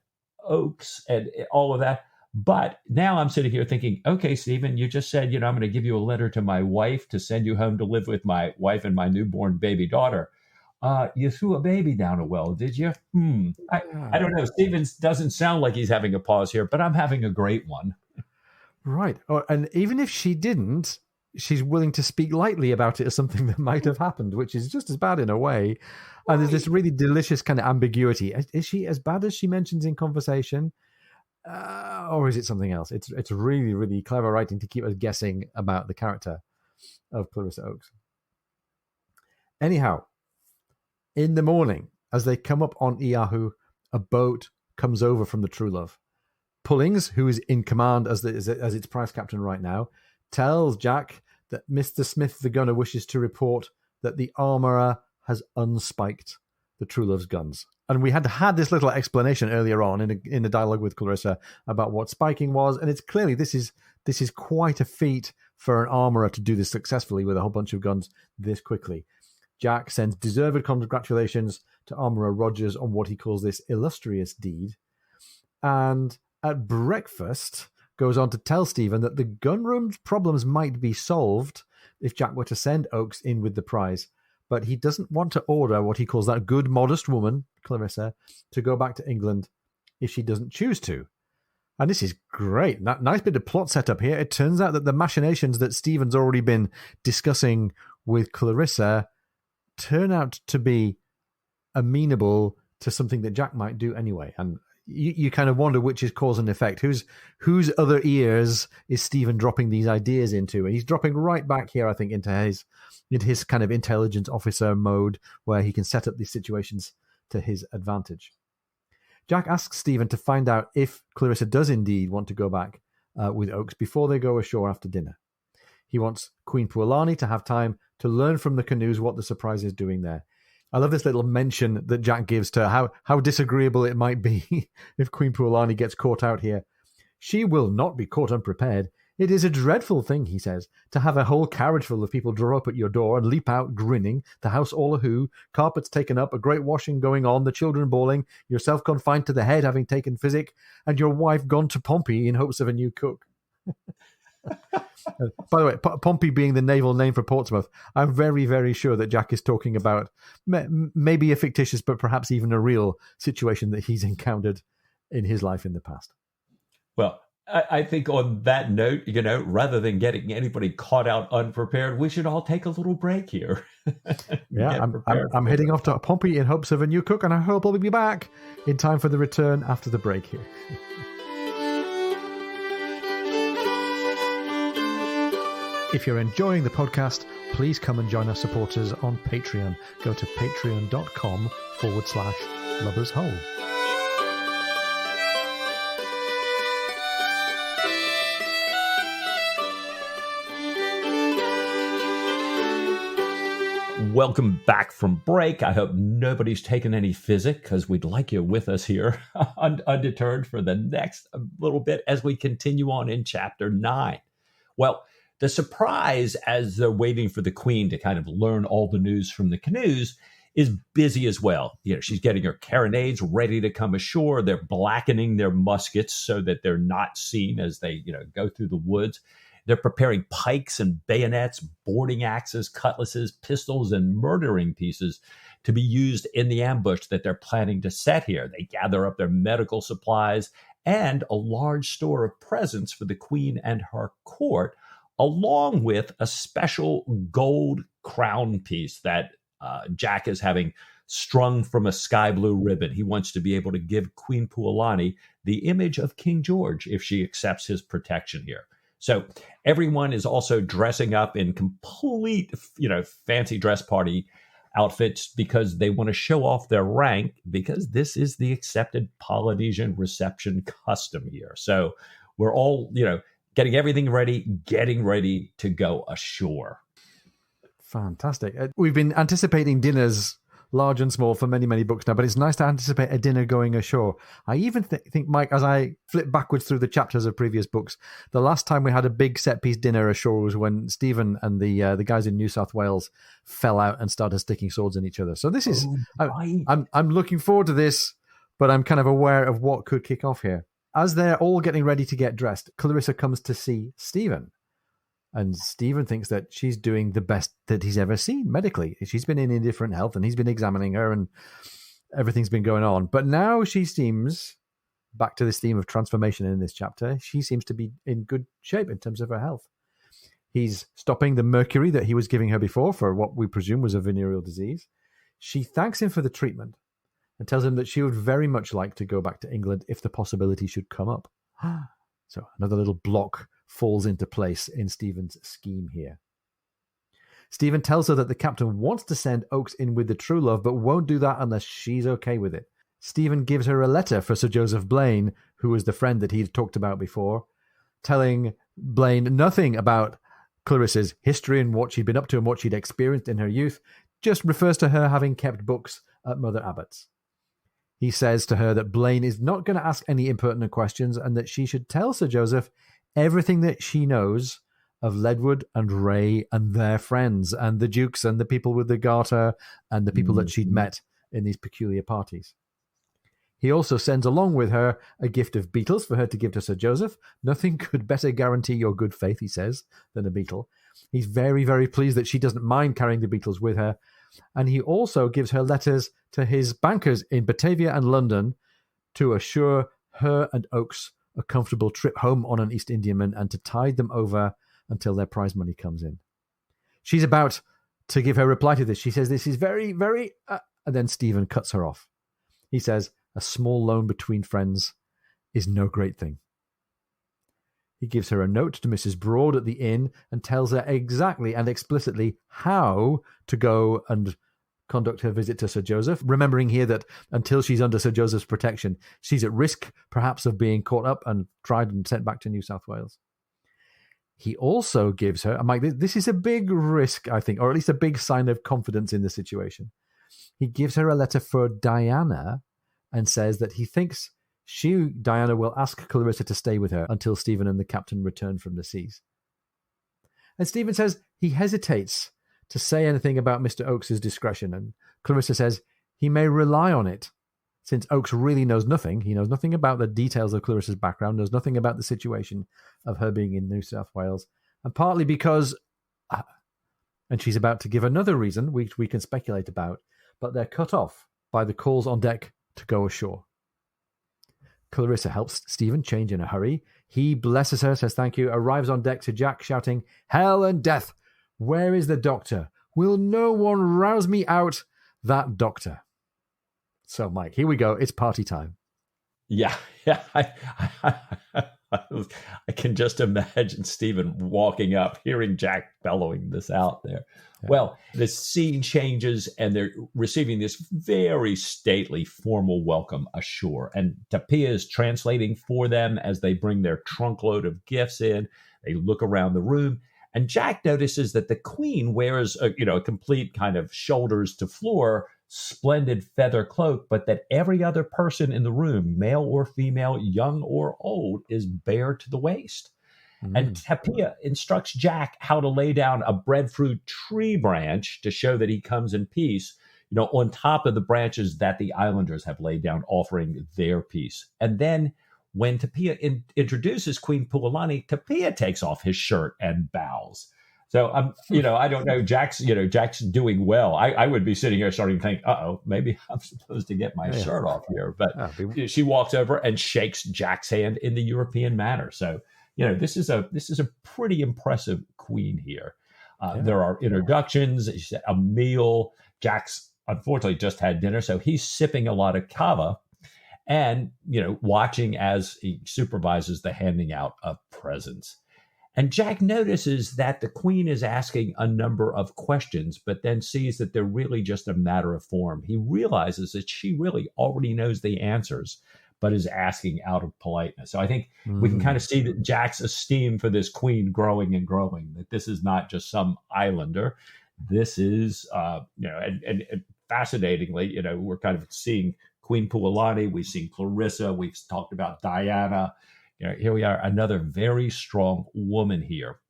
Oakes and all of that. But now I'm sitting here thinking, okay, Stephen, you just said, I'm going to give you a letter to my wife to send you home to live with my wife and my newborn baby daughter. You threw a baby down a well, did you? I don't know. Stevens doesn't sound like he's having a pause here, but I'm having a great one. Right. And even if she didn't, she's willing to speak lightly about it as something that might have happened, which is just as bad in a way. And there's this really delicious kind of ambiguity. Is she as bad as she mentions in conversation? Or is it something else? It's really, really clever writing to keep us guessing about the character of Clarissa Oakes. Anyhow, in the morning, as they come up on Oahu, a boat comes over from the Truelove. Pullings, who is in command as its prize captain right now, tells Jack that Mr. Smith the gunner wishes to report that the armourer has unspiked the Truelove's guns. And we had this little explanation earlier on in a dialogue with Clarissa about what spiking was, and it's clearly this is quite a feat for an armourer to do this successfully with a whole bunch of guns this quickly. Jack sends deserved congratulations to Armourer Rogers on what he calls this illustrious deed, and at breakfast goes on to tell Stephen that the gunroom's problems might be solved if Jack were to send Oakes in with the prize, but he doesn't want to order what he calls that good, modest woman, Clarissa, to go back to England if she doesn't choose to. And this is great. Nice bit of plot setup here. It turns out that the machinations that Stephen's already been discussing with Clarissa turn out to be amenable to something that Jack might do anyway. And you kind of wonder which is cause and effect. Whose other ears is Stephen dropping these ideas into? And he's dropping right back here, I think, into his kind of intelligence officer mode, where he can set up these situations to his advantage. Jack asks Stephen to find out if Clarissa does indeed want to go back with Oakes before they go ashore after dinner. He wants Queen Puolani to have time to learn from the canoes what the surprise is doing there. I love this little mention that Jack gives to how disagreeable it might be if Queen Puolani gets caught out here. She will not be caught unprepared. It is a dreadful thing, he says, to have a whole carriage full of people draw up at your door and leap out grinning, the house all a-hoo, carpets taken up, a great washing going on, the children bawling, yourself confined to the head having taken physic, and your wife gone to Pompey in hopes of a new cook. By the way, Pompey being the naval name for Portsmouth, I'm very, very sure that Jack is talking about maybe a fictitious, but perhaps even a real situation that he's encountered in his life in the past. Well, I think on that note, rather than getting anybody caught out unprepared, we should all take a little break here. Yeah, I'm heading off to Pompey in hopes of a new cook, and I hope I'll be back in time for the return after the break here. If you're enjoying the podcast, please come and join our supporters on Patreon. Go to patreon.com/lovershole. Welcome back from break. I hope nobody's taken any physic, because we'd like you with us here undeterred for the next little bit as we continue on in chapter 9. Well, the surprise as they're waiting for the queen to kind of learn all the news from the canoes is busy as well. She's getting her carronades ready to come ashore. They're blackening their muskets so that they're not seen as they, go through the woods. They're preparing pikes and bayonets, boarding axes, cutlasses, pistols, and murdering pieces to be used in the ambush that they're planning to set here. They gather up their medical supplies and a large store of presents for the queen and her court, along with a special gold crown piece that Jack is having strung from a sky blue ribbon. He wants to be able to give Queen Puolani the image of King George if she accepts his protection here. So everyone is also dressing up in complete, fancy dress party outfits because they want to show off their rank, because this is the accepted Polynesian reception custom here. So we're all, getting everything ready, getting ready to go ashore. Fantastic. We've been anticipating dinners, large and small, for many, many books now, but it's nice to anticipate a dinner going ashore. I even think, Mike, as I flip backwards through the chapters of previous books, the last time we had a big set-piece dinner ashore was when Stephen and the guys in New South Wales fell out and started sticking swords in each other. So this is... right. I'm looking forward to this, but I'm kind of aware of what could kick off here. As they're all getting ready to get dressed, Clarissa comes to see Stephen. And Stephen thinks that she's doing the best that he's ever seen medically. She's been in indifferent health and he's been examining her and everything's been going on. But now she seems, back to this theme of transformation in this chapter, she seems to be in good shape in terms of her health. He's stopping the mercury that he was giving her before for what we presume was a venereal disease. She thanks him for the treatment and tells him that she would very much like to go back to England if the possibility should come up. So another little block falls into place in Stephen's scheme here. Stephen tells her that the captain wants to send Oakes in with the Truelove, but won't do that unless she's okay with it. Stephen gives her a letter for Sir Joseph Blaine, who was the friend that he'd talked about before, telling Blaine nothing about Clarissa's history and what she'd been up to and what she'd experienced in her youth, just refers to her having kept books at Mother Abbott's. He says to her that Blaine is not going to ask any impertinent questions and that she should tell Sir Joseph everything that she knows of Ledwood and Ray and their friends and the dukes and the people with the garter and the people that she'd met in these peculiar parties. He also sends along with her a gift of beetles for her to give to Sir Joseph. Nothing could better guarantee your good faith, he says, than a beetle. He's very, very pleased that she doesn't mind carrying the beetles with her. And he also gives her letters to his bankers in Batavia and London to assure her and Oakes a comfortable trip home on an East Indiaman and to tide them over until their prize money comes in. She's about to give her reply to this. She says, this is very, very... and then Stephen cuts her off. He says, a small loan between friends is no great thing. He gives her a note to Mrs. Broad at the inn and tells her exactly and explicitly how to go and conduct her visit to Sir Joseph, remembering here that until she's under Sir Joseph's protection, she's at risk perhaps of being caught up and tried and sent back to New South Wales. He also gives her, Mike, this is a big risk, I think, or at least a big sign of confidence in the situation. He gives her a letter for Diana and says that he thinks Diana, will ask Clarissa to stay with her until Stephen and the captain return from the seas. And Stephen says he hesitates to say anything about Mr. Oakes' discretion, and Clarissa says he may rely on it, since Oakes really knows nothing. He knows nothing about the details of Clarissa's background, knows nothing about the situation of her being in New South Wales, and partly because, and she's about to give another reason, which we can speculate about, but they're cut off by the calls on deck to go ashore. Clarissa helps Stephen change in a hurry. He blesses her, says thank you, arrives on deck to Jack, shouting, "Hell and death! Where is the doctor? Will no one rouse me out? That doctor." So, Mike, here we go. It's party time. Yeah. I can just imagine Stephen walking up, hearing Jack bellowing this out there. Yeah. Well, the scene changes and they're receiving this very stately, formal welcome ashore. And Tapia is translating for them as they bring their trunkload of gifts in. They look around the room. And Jack notices that the queen wears a complete kind of shoulders to floor, splendid feather cloak, but that every other person in the room, male or female, young or old, is bare to the waist. And Tapia instructs Jack how to lay down a breadfruit tree branch to show that he comes in peace, on top of the branches that the islanders have laid down, offering their peace. And then when Tapia introduces Queen Puolani, Tapia takes off his shirt and bows. So I don't know. Jack's doing well. I would be sitting here starting to think, maybe I'm supposed to get my shirt off here. But she walks over and shakes Jack's hand in the European manner. So this is a pretty impressive queen here. There are introductions, a meal. Jack's unfortunately just had dinner, so he's sipping a lot of kava and watching as he supervises the handing out of presents. And Jack notices that the queen is asking a number of questions, but then sees that they're really just a matter of form. He realizes that she really already knows the answers, but is asking out of politeness. So I think we can kind of see that Jack's esteem for this queen growing and growing, that this is not just some islander. This is, and fascinatingly, we're kind of seeing Queen Puolani, we've seen Clarissa, we've talked about Diana. Here we are, another very strong woman here.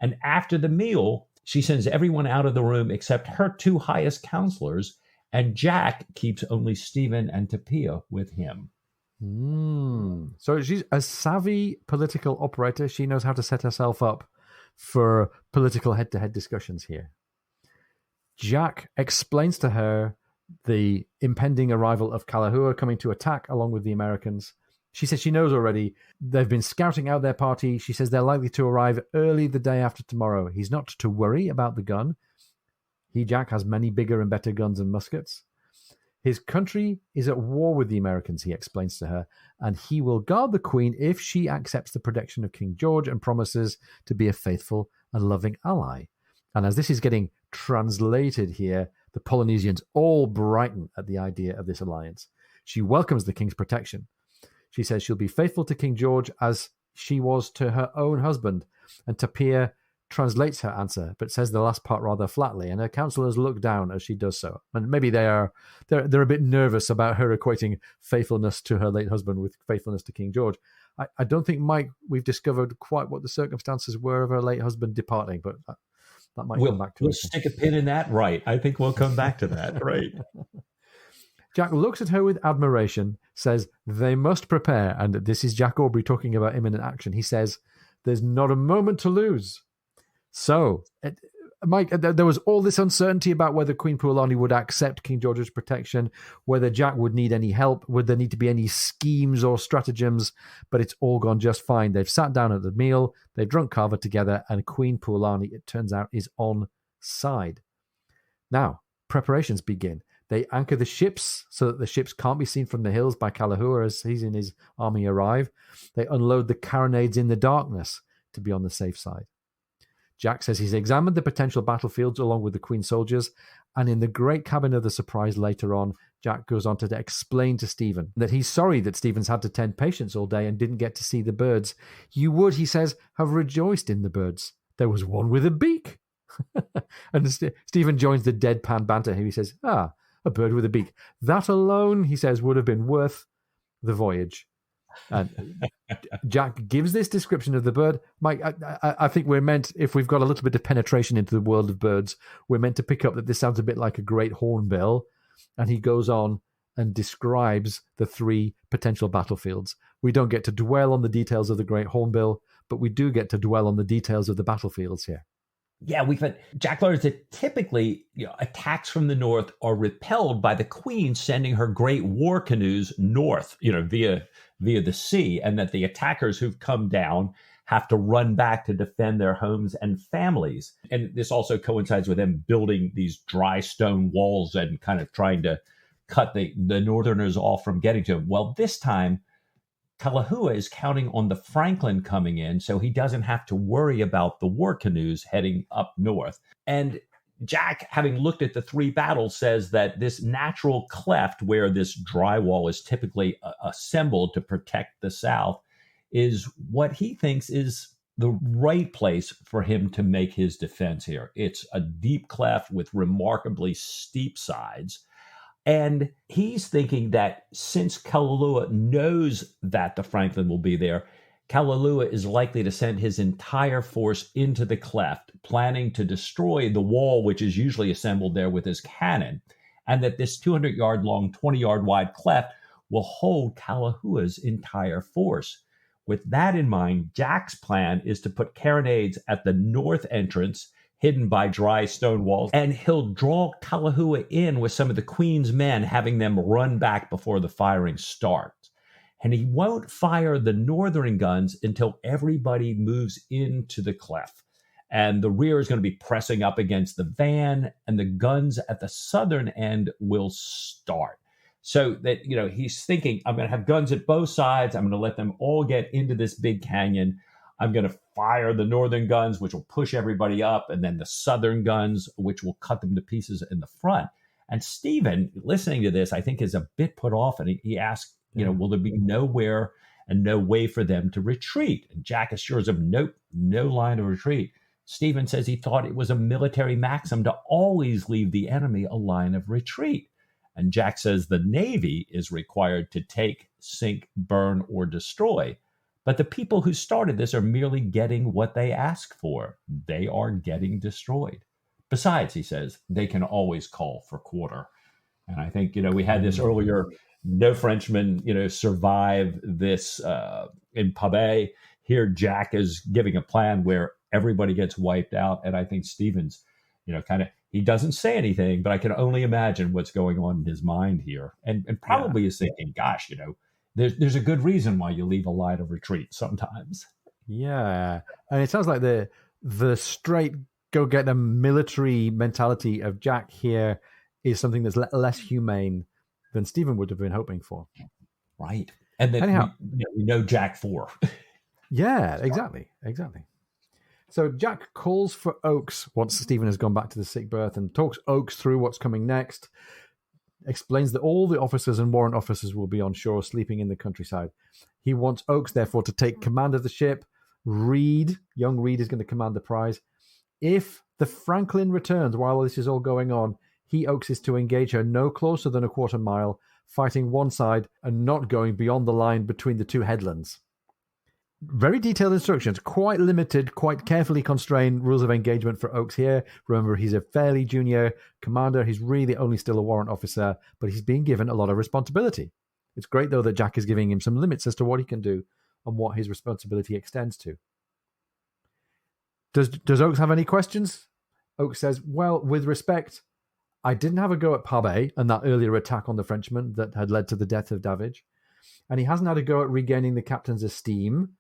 And after the meal, she sends everyone out of the room except her two highest counselors, and Jack keeps only Stephen and Tapia with him. So she's a savvy political operator. She knows how to set herself up for political head-to-head discussions here. Jack explains to her the impending arrival of Kalahua coming to attack along with the Americans. She says she knows already. They've been scouting out their party. She says they're likely to arrive early the day after tomorrow. He's not to worry about the gun. Jack, has many bigger and better guns and muskets. His country is at war with the Americans, he explains to her, and he will guard the Queen if she accepts the protection of King George and promises to be a faithful and loving ally. And as this is getting translated here, the Polynesians all brighten at the idea of this alliance. She welcomes the king's protection. She says she'll be faithful to King George as she was to her own husband. And Tapia translates her answer, but says the last part rather flatly, and her counselors look down as she does so. And maybe they're a bit nervous about her equating faithfulness to her late husband with faithfulness to King George. I don't think, Mike, we've discovered quite what the circumstances were of her late husband departing, but that might come back to we'll us. Stick a pin in that, right? I think we'll come back to that, right? Jack looks at her with admiration, says they must prepare, and this is Jack Aubrey talking about imminent action. He says, there's not a moment to lose. So, Mike, there was all this uncertainty about whether Queen Puolani would accept King George's protection, whether Jack would need any help, would there need to be any schemes or stratagems, but it's all gone just fine. They've sat down at the meal, they've drunk kava together, and Queen Puolani, it turns out, is on side. Now, preparations begin. They anchor the ships so that the ships can't be seen from the hills by Kalahua as he's and his army arrive. They unload the carronades in the darkness to be on the safe side. Jack says he's examined the potential battlefields along with the Queen soldiers, and in the great cabin of the surprise later on, Jack goes on to explain to Stephen that he's sorry that Stephen's had to tend patients all day and didn't get to see the birds. You would, he says, have rejoiced in the birds. There was one with a beak. And Stephen joins the deadpan banter here. He says, a bird with a beak. That alone, he says, would have been worth the voyage. And Jack gives this description of the bird. Mike, I think we're meant, if we've got a little bit of penetration into the world of birds, we're meant to pick up that this sounds a bit like a great hornbill. And he goes on and describes the three potential battlefields. We don't get to dwell on the details of the great hornbill, but we do get to dwell on the details of the battlefields here. Yeah, we've had Jack learns that typically attacks from the north are repelled by the Queen sending her great war canoes north, via the sea, and that the attackers who've come down have to run back to defend their homes and families. And this also coincides with them building these dry stone walls and kind of trying to cut the northerners off from getting to them. Well, this time, Kalahua is counting on the Franklin coming in so he doesn't have to worry about the war canoes heading up north. And Jack, having looked at the three battles, says that this natural cleft where this drywall is typically assembled to protect the South is what he thinks is the right place for him to make his defense here. It's a deep cleft with remarkably steep sides. And he's thinking that since Kalahua knows that the Franklin will be there, Kalahua is likely to send his entire force into the cleft, planning to destroy the wall, which is usually assembled there with his cannon, and that this 200-yard long, 20-yard wide cleft will hold Kalahua's entire force. With that in mind, Jack's plan is to put carronades at the north entrance, hidden by dry stone walls, and he'll draw Kalahua in with some of the Queen's men, having them run back before the firing starts. And he won't fire the northern guns until everybody moves into the cleft. And the rear is going to be pressing up against the van, and the guns at the southern end will start. So that, he's thinking, I'm going to have guns at both sides. I'm going to let them all get into this big canyon. I'm going to fire the northern guns, which will push everybody up, and then the southern guns, which will cut them to pieces in the front. And Stephen, listening to this, I think is a bit put off, and he asks, will there be nowhere and no way for them to retreat? And Jack assures him, nope, no line of retreat. Stephen says he thought it was a military maxim to always leave the enemy a line of retreat. And Jack says the Navy is required to take, sink, burn, or destroy. But the people who started this are merely getting what they ask for. They are getting destroyed. Besides, he says, they can always call for quarter. And I think, we had this earlier, no Frenchman, survive this in Pabay. Here, Jack is giving a plan where everybody gets wiped out. And I think Stevens, he doesn't say anything, but I can only imagine what's going on in his mind here. And probably is thinking, gosh, there's a good reason why you leave a line of retreat sometimes. Yeah. And it sounds like the straight go-getter military mentality of Jack here is something that's less humane than Stephen would have been hoping for. Right. And then we know Jack for. Yeah, exactly. So Jack calls for Oakes once Stephen has gone back to the sick berth and talks Oakes through what's coming next, explains that all the officers and warrant officers will be on shore sleeping in the countryside. He wants Oakes, therefore, to take command of the ship. Young Reed is going to command the prize. If the Franklin returns while this is all going on, Oakes is to engage her no closer than a quarter mile, fighting one side and not going beyond the line between the two headlands. Very detailed instructions, quite limited, quite carefully constrained rules of engagement for Oakes here. Remember, he's a fairly junior commander. He's really only still a warrant officer, but he's being given a lot of responsibility. It's great, though, that Jack is giving him some limits as to what he can do and what his responsibility extends to. Does Oakes have any questions? Oakes says, well, with respect, I didn't have a go at Pabay and that earlier attack on the Frenchman that had led to the death of Davidge. And he hasn't had a go at regaining the captain's esteem.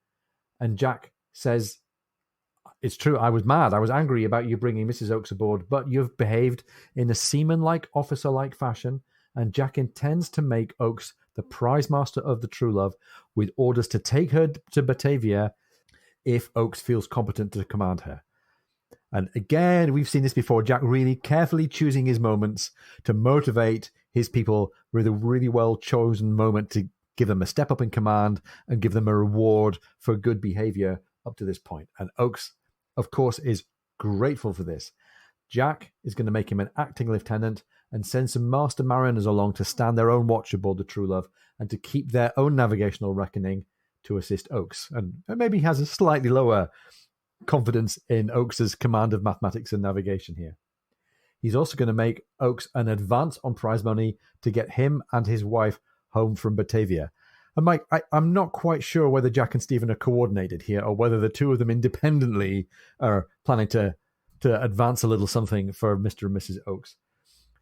And Jack says, it's true, I was mad. I was angry about you bringing Mrs. Oakes aboard, but you've behaved in a seaman-like, officer-like fashion, and Jack intends to make Oakes the prize master of the Truelove with orders to take her to Batavia if Oakes feels competent to command her. And again, we've seen this before, Jack really carefully choosing his moments to motivate his people with a really well-chosen moment to give them a step up in command and give them a reward for good behavior up to this point. And Oakes, of course, is grateful for this. Jack is going to make him an acting lieutenant and send some master mariners along to stand their own watch aboard the Truelove and to keep their own navigational reckoning to assist Oakes. And maybe he has a slightly lower confidence in Oakes's command of mathematics and navigation here. He's also going to make Oakes an advance on prize money to get him and his wife home from Batavia. And Mike, I'm not quite sure whether Jack and Stephen are coordinated here or whether the two of them independently are planning to advance a little something for Mr. and Mrs. Oakes.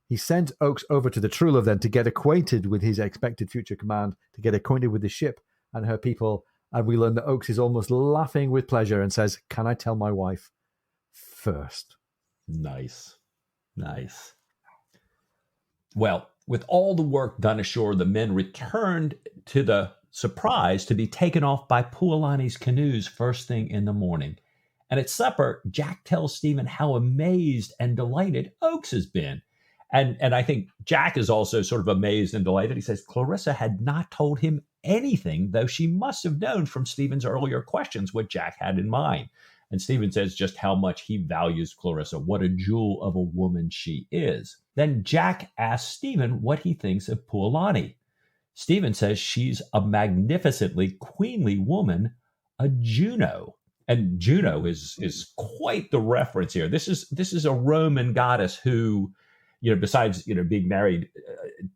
He sent Oakes over to the Truelove then to get acquainted with his expected future command, to get acquainted with the ship and her people. And we learn that Oakes is almost laughing with pleasure and says, can I tell my wife first? Nice. Well, with all the work done ashore, the men returned to the surprised to be taken off by Puolani's canoes first thing in the morning. And at supper, Jack tells Stephen how amazed and delighted Oakes has been. And I think Jack is also sort of amazed and delighted. He says Clarissa had not told him anything, though she must have known from Stephen's earlier questions what Jack had in mind. And Stephen says just how much he values Clarissa, what a jewel of a woman she is. Then Jack asks Stephen what he thinks of Puolani. Stephen says she's a magnificently queenly woman, a Juno. And Juno is quite the reference here. This is a Roman goddess who, besides being married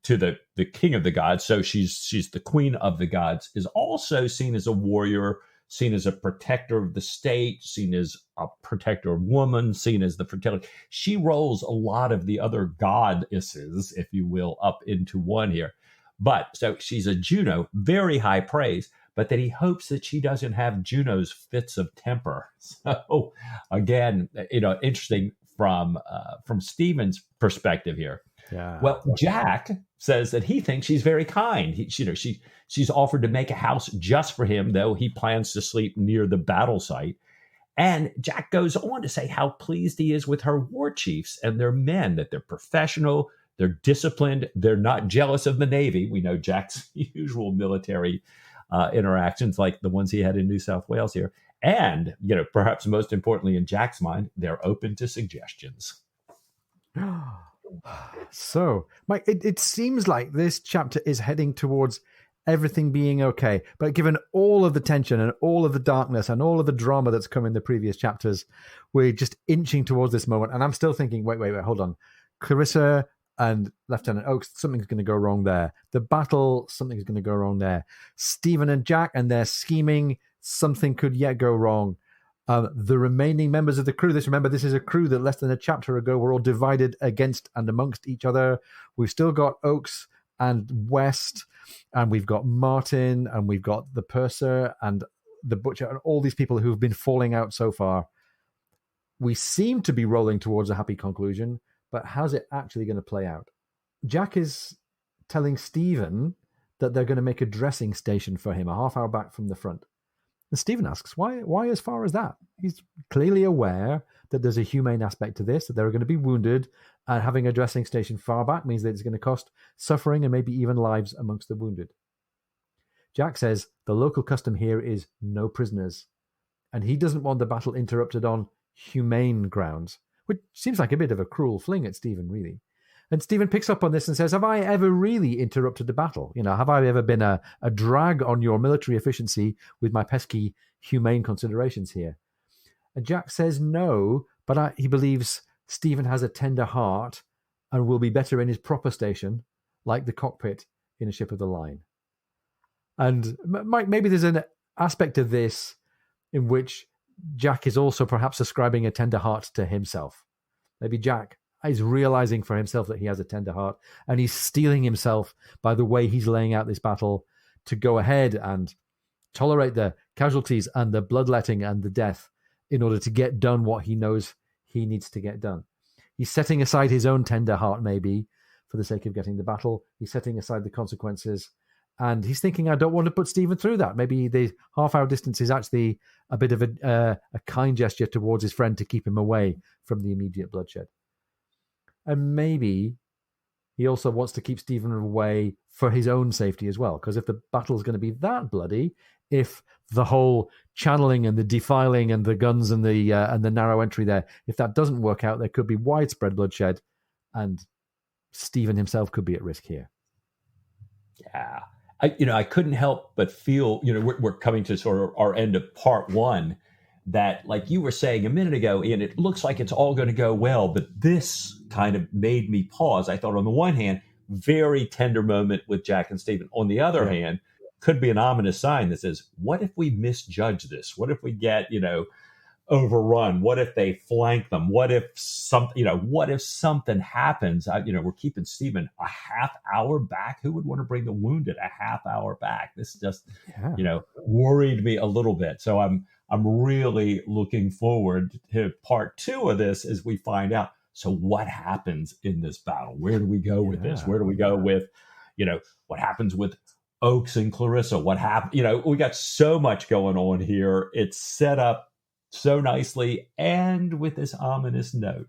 to the king of the gods, so she's the queen of the gods, is also seen as a warrior, seen as a protector of the state, seen as a protector of woman, seen as the fertility. She rolls a lot of the other goddesses, if you will, up into one here. But so she's a Juno, very high praise, but that he hopes that she doesn't have Juno's fits of temper. So again, interesting from Stephen's perspective here. Yeah. Well, Jack says that he thinks she's very kind. She's offered to make a house just for him, though he plans to sleep near the battle site. And Jack goes on to say how pleased he is with her war chiefs and their men, that they're professional, they're disciplined, they're not jealous of the Navy. We know Jack's usual military interactions, like the ones he had in New South Wales here. And, perhaps most importantly in Jack's mind, they're open to suggestions. So, Mike, it seems like this chapter is heading towards everything being okay. But given all of the tension and all of the darkness and all of the drama that's come in the previous chapters, we're just inching towards this moment. And I'm still thinking, wait, hold on. Clarissa and Lieutenant Oakes, something's going to go wrong there. The battle, something's going to go wrong there. Stephen and Jack and their scheming, something could yet go wrong. The remaining members of the crew, remember, this is a crew that less than a chapter ago were all divided against and amongst each other. We've still got Oakes and West, and we've got Martin, and we've got the purser and the butcher, and all these people who've been falling out so far. We seem to be rolling towards a happy conclusion, but how's it actually going to play out? Jack is telling Stephen that they're going to make a dressing station for him a half hour back from the front. And Stephen asks, why as far as that? He's clearly aware that there's a humane aspect to this, that they're going to be wounded, and having a dressing station far back means that it's going to cost suffering and maybe even lives amongst the wounded. Jack says the local custom here is no prisoners, and he doesn't want the battle interrupted on humane grounds, which seems like a bit of a cruel fling at Stephen, really. And Stephen picks up on this and says, have I ever really interrupted the battle? Have I ever been a drag on your military efficiency with my pesky humane considerations here? And Jack says no, but he believes Stephen has a tender heart and will be better in his proper station, like the cockpit in a ship of the line. And maybe there's an aspect of this in which Jack is also perhaps ascribing a tender heart to himself. Maybe Jack is realizing for himself that he has a tender heart, and he's steeling himself by the way he's laying out this battle to go ahead and tolerate the casualties and the bloodletting and the death in order to get done what he knows he needs to get done. He's setting aside his own tender heart, maybe, for the sake of getting the battle. He's setting aside the consequences, and he's thinking, I don't want to put Stephen through that. Maybe the half-hour distance is actually a bit of a kind gesture towards his friend to keep him away from the immediate bloodshed. And maybe he also wants to keep Stephen away for his own safety as well, because if the battle is going to be that bloody, if the whole channeling and the defiling and the guns and the narrow entry there, if that doesn't work out, there could be widespread bloodshed, and Stephen himself could be at risk here. Yeah. I couldn't help but feel, we're coming to sort of our end of part one, that, like you were saying a minute ago, Ian, it looks like it's all going to go well, but this kind of made me pause. I thought, on the one hand, very tender moment with Jack and Stephen. On the other hand, could be an ominous sign that says, what if we misjudge this? What if we get, overrun? What if they flank them? What if something happens? We're keeping Stephen a half hour back. Who would want to bring the wounded a half hour back? This just, worried me a little bit. So I'm really looking forward to part two of this as we find out. So what happens in this battle? Where do we go with this? Where do we go with, what happens with Oaks and Clarissa, what happened? We got so much going on here. It's set up so nicely and with this ominous note.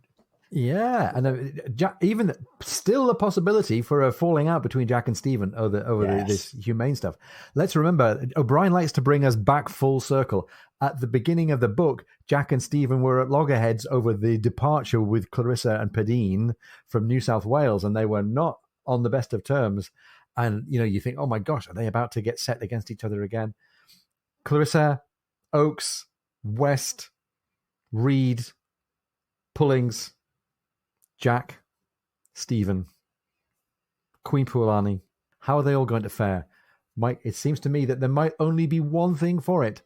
Yeah, and even still a possibility for a falling out between Jack and Stephen over this humane stuff. Let's remember, O'Brien likes to bring us back full circle. At the beginning of the book, Jack and Stephen were at loggerheads over the departure with Clarissa and Padine from New South Wales, and they were not on the best of terms. And, you think, oh my gosh, are they about to get set against each other again? Clarissa, Oaks, West, Reed, Pullings, Jack, Stephen, Queen Puolani. How are they all going to fare? Mike, it seems to me that there might only be one thing for it.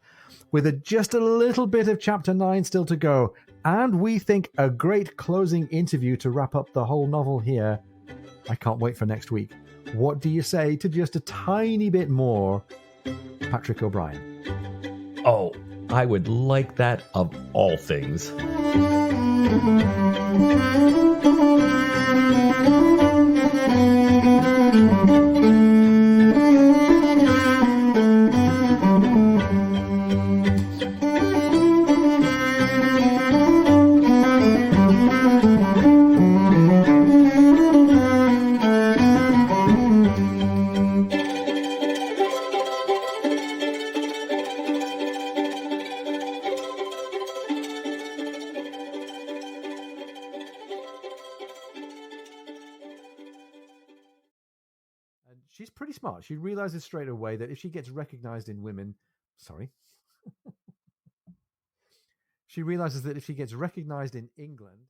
With just a little bit of Chapter 9 still to go, and we think a great closing interview to wrap up the whole novel here, I can't wait for next week. What do you say to just a tiny bit more Patrick O'Brien? Oh, I would like that of all things. She's pretty smart. She realizes straight away that if she gets recognized in women, she realizes that if she gets recognized in England,